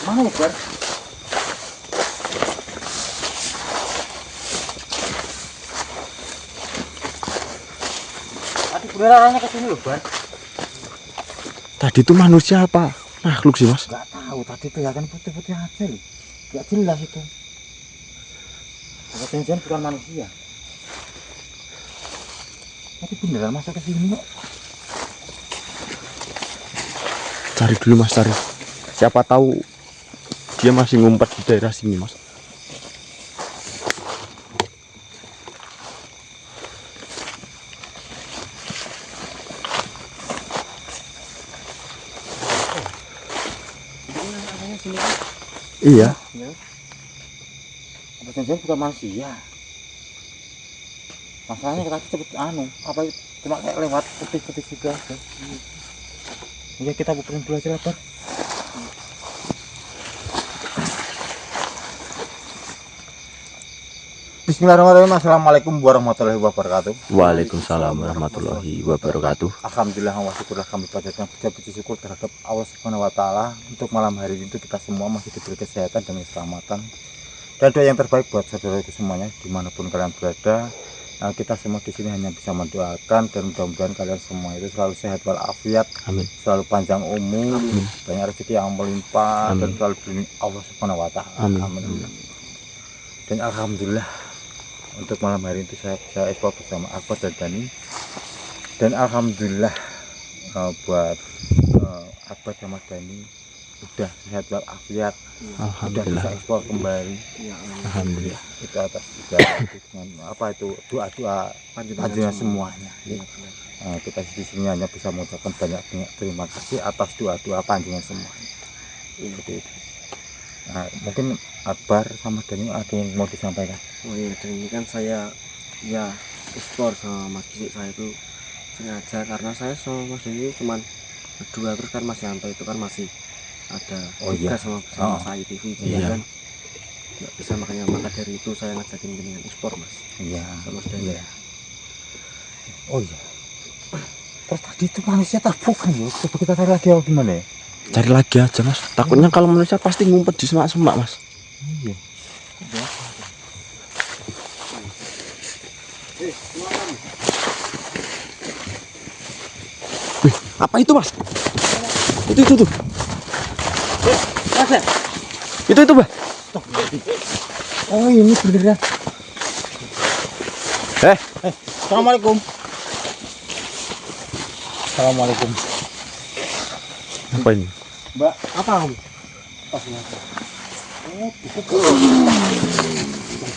Mana ya, Bar? Tadi benerannya ke sini loh, Bar. Tadi itu manusia apa makhluk sih, Mas? Nggak tahu, tadi kelihatan putih-putih aja loh. Nggak jelas itu. Jangan-jangan bukan manusia. Tapi beneran masuk ke sini kok. Cari dulu, Mas, cari. Siapa tahu dia masih ngumpet di daerah sini, Mas. Iya. Apa jangan bukan manusia? Masalahnya tadi cepet apa itu cuma kayak lewat putih-putih gitu aja. Iya kita puterin dulu aja lah, Bar. Bismillahirrahmanirrahim. Assalamualaikum warahmatullahi wabarakatuh. Waalaikumsalam warahmatullahi wabarakatuh. Alhamdulillah wa syukurlah kami panjatkan puji syukur terhadap Allah Subhanahu wa taala untuk malam hari ini kita semua masih diberi kesehatan dan keselamatan. Dan doa yang terbaik buat saudaraku semuanya dimanapun kalian berada. Nah, kita semua di sini hanya bisa mendoakan dan mudah-mudahan kalian semua itu selalu sehat walafiat, Amin. selalu panjang umur, banyak rezeki yang melimpah, Amin. dan selalu dilindungi Allah Subhanahu wa taala. Amin. Amin. Dan alhamdulillah untuk malam hari ini saya bisa ekspor bersama Akbar dan Dani. Dan alhamdulillah buat Akbar sama Dani udah sehat walafiat, udah bisa ekspor kembali. Alhamdulillah. Itu atas juga dengan apa itu doa-doa panjenengan semuanya. Kita di sini hanya bisa mengucapkan banyak terima kasih atas doa-doa panjenengan semuanya. Seperti itu. Nah, mungkin Akbar sama Dani ada yang mau disampaikan. Oh iya, dan ini kan saya ya ekspor sama Mas Gisik saya itu sengaja karena saya sama Mas Dani cuma berdua, terus kan Mas Yanto itu kan masih ada sama saya TV, jadi kan nggak bisa, makanya maka dari itu saya ngajakin dengan ekspor, Mas. Iya, sama Mas Dani. iya. Oh iya. Terus tadi itu manusia terbukan ya? Coba kita cari lagi apa gimana ya? Cari lagi aja, Mas. Takutnya kalau manusia pasti ngumpet di semak-semak, Mas. Iya. Wih, apa itu, Mas? Itu tuh. Mas, Itu, Mbak. oh ini beneran. Assalamualaikum. Assalamualaikum. Apa ini? Mbak, apa kamu?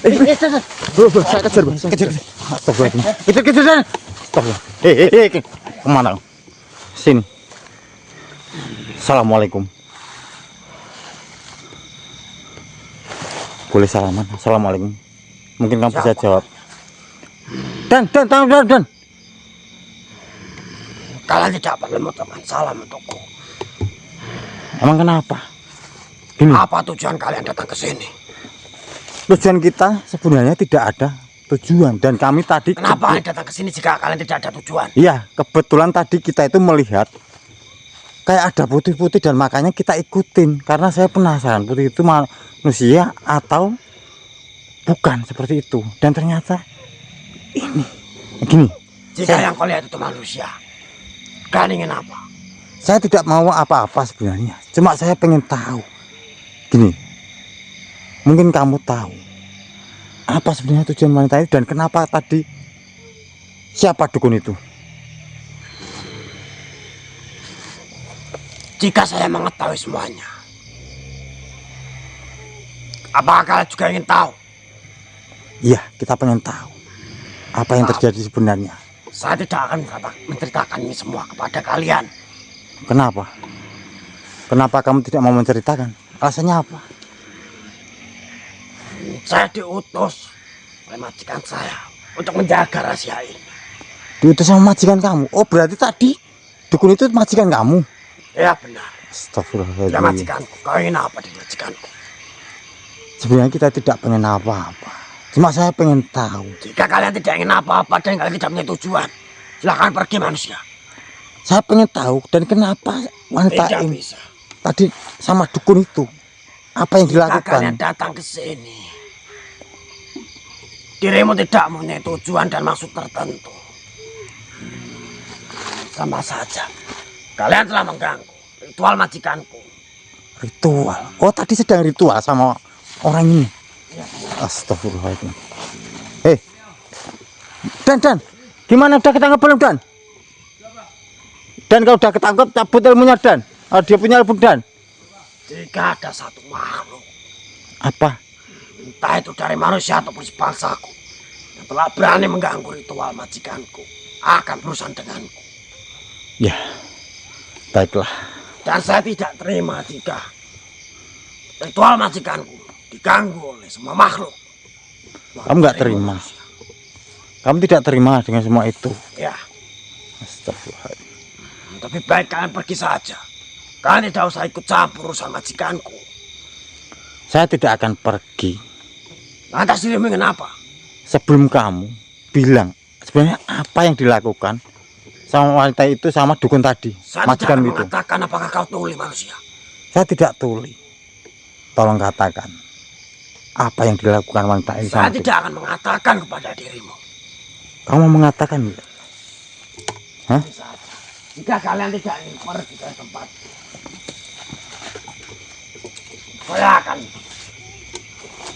Saya kejar, Bang. Kejar. Astagfirullahaladzim. Kejar sana. Astagfirullah. Kemana? Sini. Assalamualaikum. Boleh salaman? Assalamualaikum. Mungkin kamu bisa jawab. Dan. Kalian tidak perlu mengucapkan salam untukku. Emang kenapa? Gini, Apa tujuan kalian datang ke sini? tujuan kita sebenarnya tidak ada tujuan dan kami tadi Kenapa kalian datang ke sini jika kalian tidak ada tujuan? iya, kebetulan tadi kita itu melihat kayak ada putih-putih dan makanya kita ikutin karena saya penasaran putih itu manusia atau bukan, seperti itu. Dan ternyata ini gini, Jika yang kau lihat itu manusia, kalian ingin apa? saya tidak mau apa-apa sebenarnya, cuma saya pengen tahu. Gini, mungkin kamu tahu apa sebenarnya tujuan wanita itu dan kenapa tadi siapa dukun itu? Jika saya mengetahui semuanya, apakah kalian juga ingin tahu? Iya, kita pengen tahu apa yang terjadi sebenarnya. Saya tidak akan menceritakan ini semua kepada kalian. Kenapa? Kenapa kamu tidak mau menceritakan? Alasannya apa? Saya diutus oleh majikan saya untuk menjaga rahasia ini. Diutus sama majikan kamu? Oh, berarti tadi dukun itu majikan kamu? Ya benar. Astagfirullahaladzim. Ya majikanku, kau ingin apa dari majikanku? Sebenarnya kita tidak pengen apa-apa. Cuma saya pengen tahu. Jika kalian tidak ingin apa-apa dan kalian tidak punya tujuan, silahkan pergi manusia. Saya pengen tahu dan kenapa wanita Tidak ini bisa. tadi sama dukun itu. Apa yang Jika dilakukan? kalian datang ke sini, dirimu tidak mempunyai tujuan dan maksud tertentu. Sama saja, kalian telah mengganggu ritual majikanku. Ritual. Oh, tadi sedang ritual sama orang ini. Astagfirullahaladzim. Dan, gimana, udah ketangkep belum, Dan? Dan kalau udah ketangkep, cabut ilmunya, Dan. Dia punya ilmu, Dan. Jika ada satu makhluk, Apa? entah itu dari manusia ataupun sebangsaku, yang telah berani mengganggu ritual majikanku, akan berurusan denganku. Ya, baiklah. Dan saya tidak terima jika ritual majikanku diganggu oleh semua makhluk. Kamu nggak terima. Kamu tidak terima dengan semua itu. Ya, Astagfirullahaladzim. lebih baik kalian pergi saja. Kalian tidak usah ikut campur urusan majikanku. Saya tidak akan pergi Lantas dirimu ingin apa? sebelum kamu bilang sebenarnya apa yang dilakukan sama wanita itu sama dukun tadi, Saya tidak majikan akan itu. mengatakan apakah kau tuli manusia. Saya tidak tuli. Tolong katakan apa yang dilakukan wanita ini Saya sama tidak akan mengatakan kepada dirimu. Kamu mau mengatakan enggak? Hah? Bisa saja. Jika kalian tidak ingin pergi dari tempat, saya akan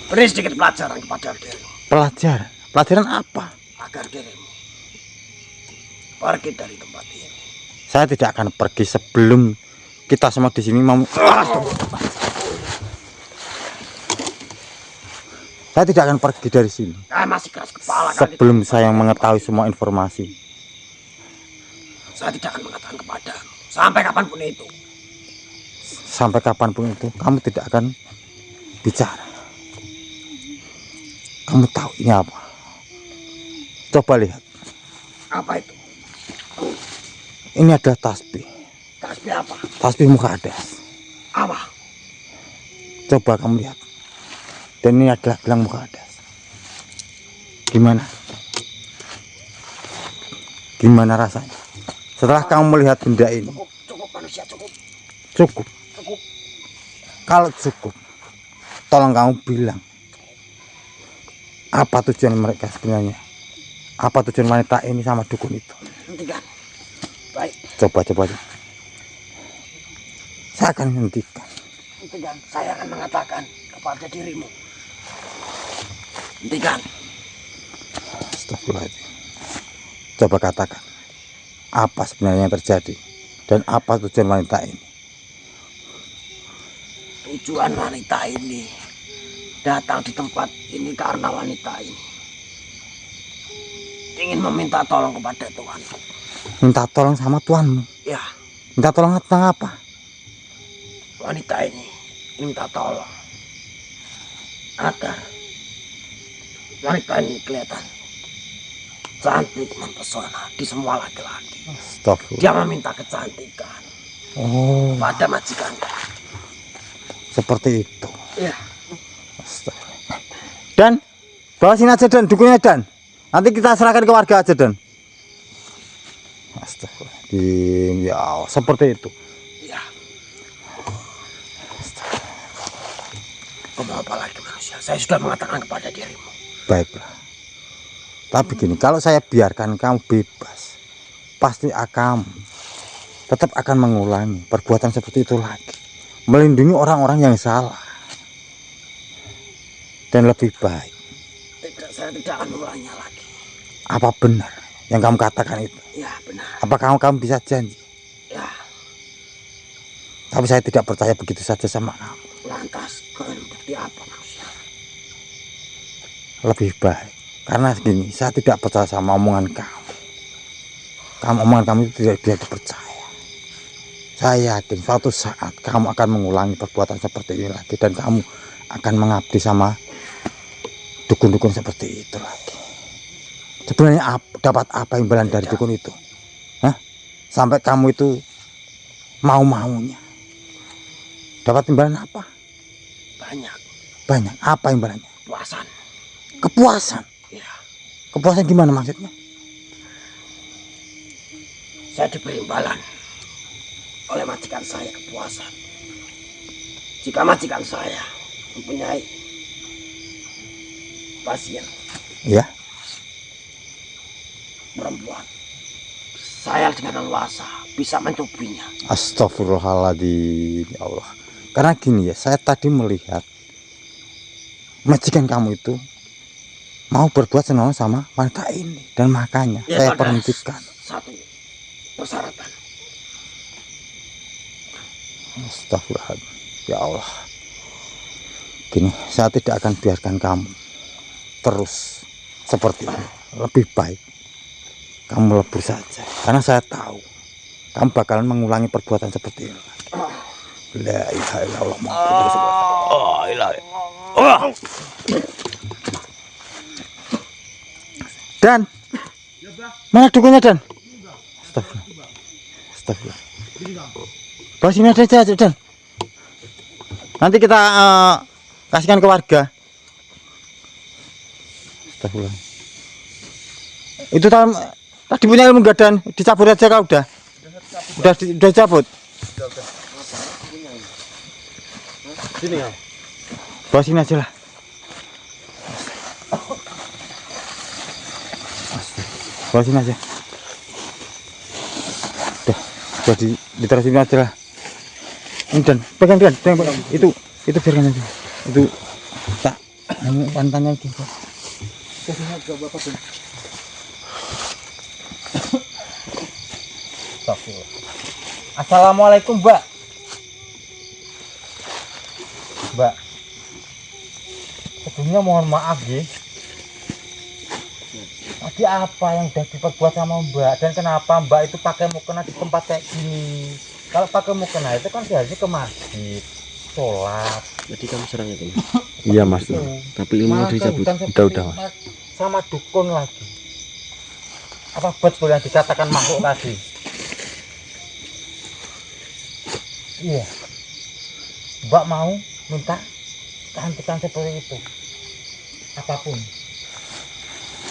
beri sedikit pelajaran kepada dirimu. Pelajaran? Pelajaran apa? Agar dirimu pergi dari tempat ini. Saya tidak akan pergi sebelum kita semua di sini mau. Saya tidak akan pergi dari sini Kalian masih keras kepala. sebelum saya mengetahui semua informasi. Saya tidak akan mengatakan kepadamu sampai kapanpun itu. Sampai kapanpun itu, kamu tidak akan bicara. Kamu tahu ini apa? Coba lihat. Apa itu? Ini adalah tasbih. Tasbih apa? Tasbih Muqaddas. Apa? Coba kamu lihat. Dan ini adalah gelang Muqaddas. Gimana? Gimana rasanya? Setelah kamu melihat benda ini, Cukup manusia, cukup. cukup. Kalau cukup, tolong kamu bilang apa tujuan mereka sebenarnya? Apa tujuan wanita ini sama dukun itu? Hentikan. Baik, Coba. Saya akan hentikan. hentikan. Saya akan mengatakan kepada dirimu. Hentikan. Astagfirullahaladzim. Coba katakan apa sebenarnya yang terjadi dan apa tujuan wanita ini? Tujuan wanita ini datang di tempat ini karena wanita ini ingin meminta tolong kepada Tuhanku. Minta tolong sama tuanmu. Ya, Minta tolong tentang apa? wanita ini minta tolong agar wanita ini kelihatan cantik mempesona di semua laki-laki. Astagfirullah. Dia meminta kecantikan Oh, pada majikan. seperti itu. Ya, Astagfirullah. Dan bawa sini aja, Dan, dukunnya, Dan. Nanti kita serahkan ke warga aja, Dan. Astagfirullahaladzim. Ya Allah, seperti itu. ya. Kau mau apa lagi manusia? Saya sudah mengatakan kepada dirimu. Baiklah. Tapi gini, kalau saya biarkan kamu bebas, pasti kamu tetap akan mengulangi perbuatan seperti itu lagi. Melindungi orang-orang yang salah. Dan lebih baik, Tidak, saya tidak akan mengulanginya lagi. apa benar yang kamu katakan itu? Ya, benar. Apa kamu bisa janji? Ya, Tapi saya tidak percaya begitu saja sama kamu. lantas kalian bukti apa manusia? Lebih baik. Karena gini, saya tidak percaya sama omongan kamu. Omongan kamu itu tidak dipercaya. Saya yakin suatu saat kamu akan mengulangi perbuatan seperti ini lagi. Dan kamu akan mengabdi sama dukun-dukun seperti itu lagi. Sebenarnya dapat apa imbalan dari dukun itu? Hah? Sampai kamu itu mau-maunya. Dapat imbalan apa? Banyak. Banyak. Apa imbalannya? Puasan. Kepuasan. Ya, Kepuasan gimana maksudnya? saya diberi imbalan oleh majikan saya kepuasan. jika majikan saya mempunyai pasien Ya. perempuan, saya dengan leluasa bisa mencubinya. Astagfirullahaladzim, ya Allah. Karena gini ya, saya tadi melihat majikan kamu itu mau berbuat senonoh sama wanita ini, dan makanya Ya, saya pada perhentikan. satu persyaratan. Astagfirullahaladzim, ya Allah. Gini, saya tidak akan biarkan kamu terus seperti ini. Lebih baik kamu lebur saja, karena saya tahu kamu bakalan mengulangi perbuatan seperti ini. La ilaha illallah Muhammadur Rasulullah. Oh, ilaha. Oh. Dan mana dukunnya, Dan? Astagfirullah. Astagfirullah. Bawa sini aja, Dan. Nanti kita kasihkan ke warga. Astagfirullah. Itu tadi punya ilmu gak, Dan? Dicabut aja kau udah. Udah dicabut. Sini ya. Bawa sini aja lah. Bawa sini aja. Udah ditaruh sini aja lah. Ini, Dan, pegang. Itu biarkan aja. Itu tak pantannya gitu. Assalamualaikum, Mbak. Mbak, sebelumnya mohon maaf ya. Tadi apa yang udah diperbuat sama Mbak, dan kenapa Mbak itu pakai mukena di tempat kayak gini? Kalau pakai mukena itu kan seharusnya ke masjid, sholat. Jadi kamu serang itu. Iya Mas. Itu. Tapi ilmu Malah dicabut. ke hutan seperti Udah, Mas. sama dukun lagi. Apa betul yang dikatakan makhluk tadi? Iya. Mbak mau minta kehancuran seperti itu, apapun.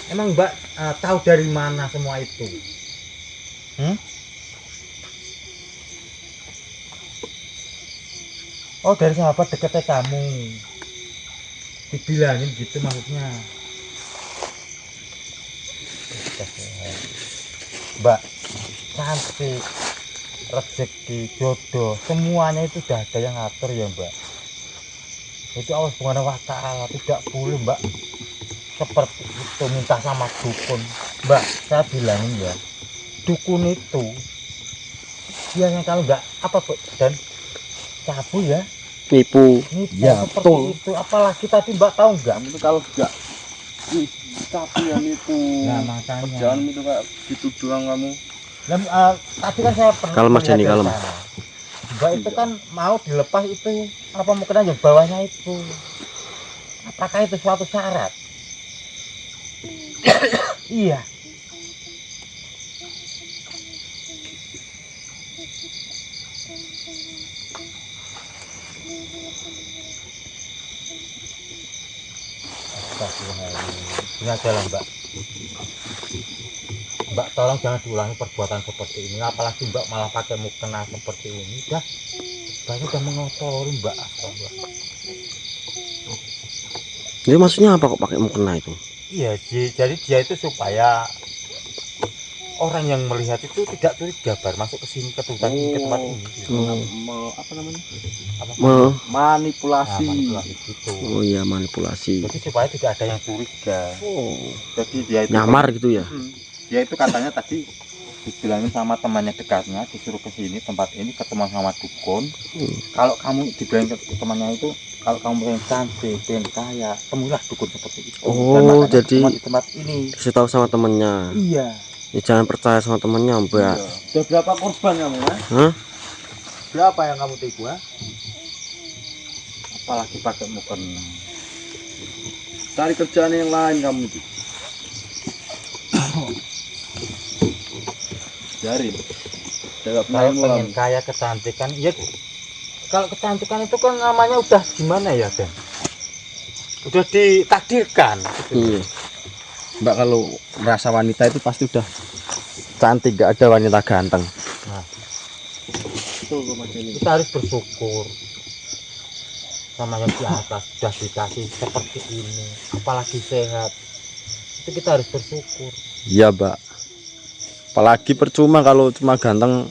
Emang Mbak tahu dari mana semua itu? Oh, dari sahabat dekatnya kamu. Dibilangin gitu maksudnya. Mbak, cantik, rezeki, jodoh, semuanya itu udah ada yang ngatur ya Mbak. Itu Allah Subhanahu wa Ta'ala, tidak boleh Mbak seperti itu minta sama dukun. Mbak, saya bilangin ya, dukun itu biasanya kalau nggak apa Dan cabu ya, Nipu. nipu Ya, seperti betul. itu. Apalagi tadi Mbak tahu nggak? Itu kalau enggak tapi yang itu Nah makanya. kerjaan itu kayak gitu doang kamu. Dan, tadi kan saya pernah Kalem, Mas melihat Denny, dari kalem. sana. Mbak itu kan mau dilepas itu apa mukena yang bawahnya itu. Apakah itu suatu syarat? Iya. Ini aja lah Mbak. Mbak tolong jangan diulangi perbuatan seperti ini, apalagi Mbak malah pakai mukena seperti ini. Mbak udah mengotori Mbak. Jadi maksudnya apa kok pakai mukena itu? Iya, jadi dia itu supaya orang yang melihat itu tidak curiga bar masuk ke sini ke tempat ini, ke tempat ini. Apa namanya? Apa? Manipulasi. Manipulasi gitu. Oh iya, manipulasi. Jadi supaya tidak ada yang curiga. Oh, Jadi dia itu nyamar gitu ya. dia itu katanya tadi dibilangin sama temannya dekatnya, disuruh ke sini tempat ini ketemu sama dukun. Kalau kamu dibilangin ke temannya itu, kalau kamu pengen cantik, pengen kaya, temuilah dukun seperti itu. Oh, Dan makanya jadi cuma di tempat ini. kasih tahu sama temennya. Iya. Ya, jangan percaya sama temennya, Mbak. Udah berapa korban kamu, ha? Hah? Berapa yang kamu tipu, ha? Apalagi pakai mukena. Cari kerjaan yang lain kamu itu. Jari. Jawab Saya kamu pengen kamu. kaya kecantikan. Ya, kalau kecantikan itu kan namanya udah gimana ya, Dan? Udah ditakdirkan. Iya. Mbak kalau merasa wanita itu pasti udah cantik, gak ada wanita ganteng. Nah, Betul, Mas Denny. kita harus bersyukur. sama yang di atas sudah dikasih seperti ini, apalagi sehat, itu kita harus bersyukur. Iya, Mbak. Apalagi percuma kalau cuma ganteng,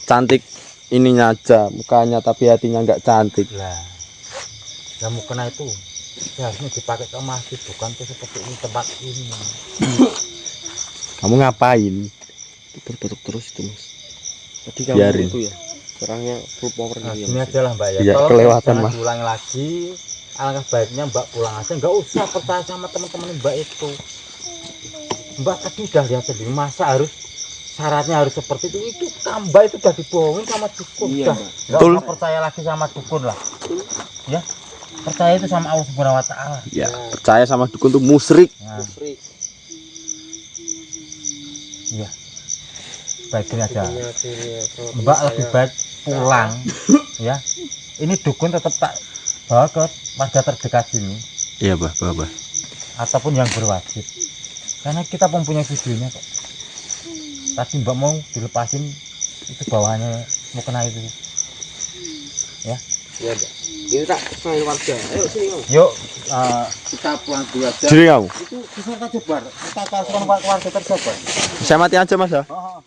cantik ininya aja, mukanya tapi hatinya nggak cantik. Lah, yang mukena itu seharusnya dipakai ke masjid, bukan tuh seperti ini tempat ini. Kamu ngapain? Berbentuk terus itu Mas. Tadi kamu Biarin. itu ya orangnya full power Nah, gitu ya, gini Mas. aja lah Mbak ya. Iya, Kalau kelewatan, jangan Mas. diulangi lagi, alangkah baiknya Mbak pulang aja, nggak usah percaya sama teman-teman Mbak itu. Mbak tadi udah lihat sendiri, masa harus syaratnya harus seperti itu tambah itu udah dibohongin sama dukun. Iya, Udah, Mbak. nggak Betul. usah percaya lagi sama dukun lah. Ya, percaya itu sama Allah Subhanahu Wa Taala. Ya, percaya sama dukun tuh musyrik. Nah, Free. iya. Baik gini aja. Punya ciri kalau Mbak saya- lebih baik pulang ya. Ini dukun tetap tak bawa ke warga terdekat sini Iya, Bah. ataupun yang berwajib. Karena kita mempunyai videonya kok. Tadi Mbak mau dilepasin itu bawahannya mau kena itu. Iya, Mbak. Ini tak selain warga. Ayo sini, Mas. Yuk kita pulang dulu aja. Jadi kamu, Itu besar aja bar. Kita transfer ke warga terdekat. saya mati aja, Mas ya. Oh,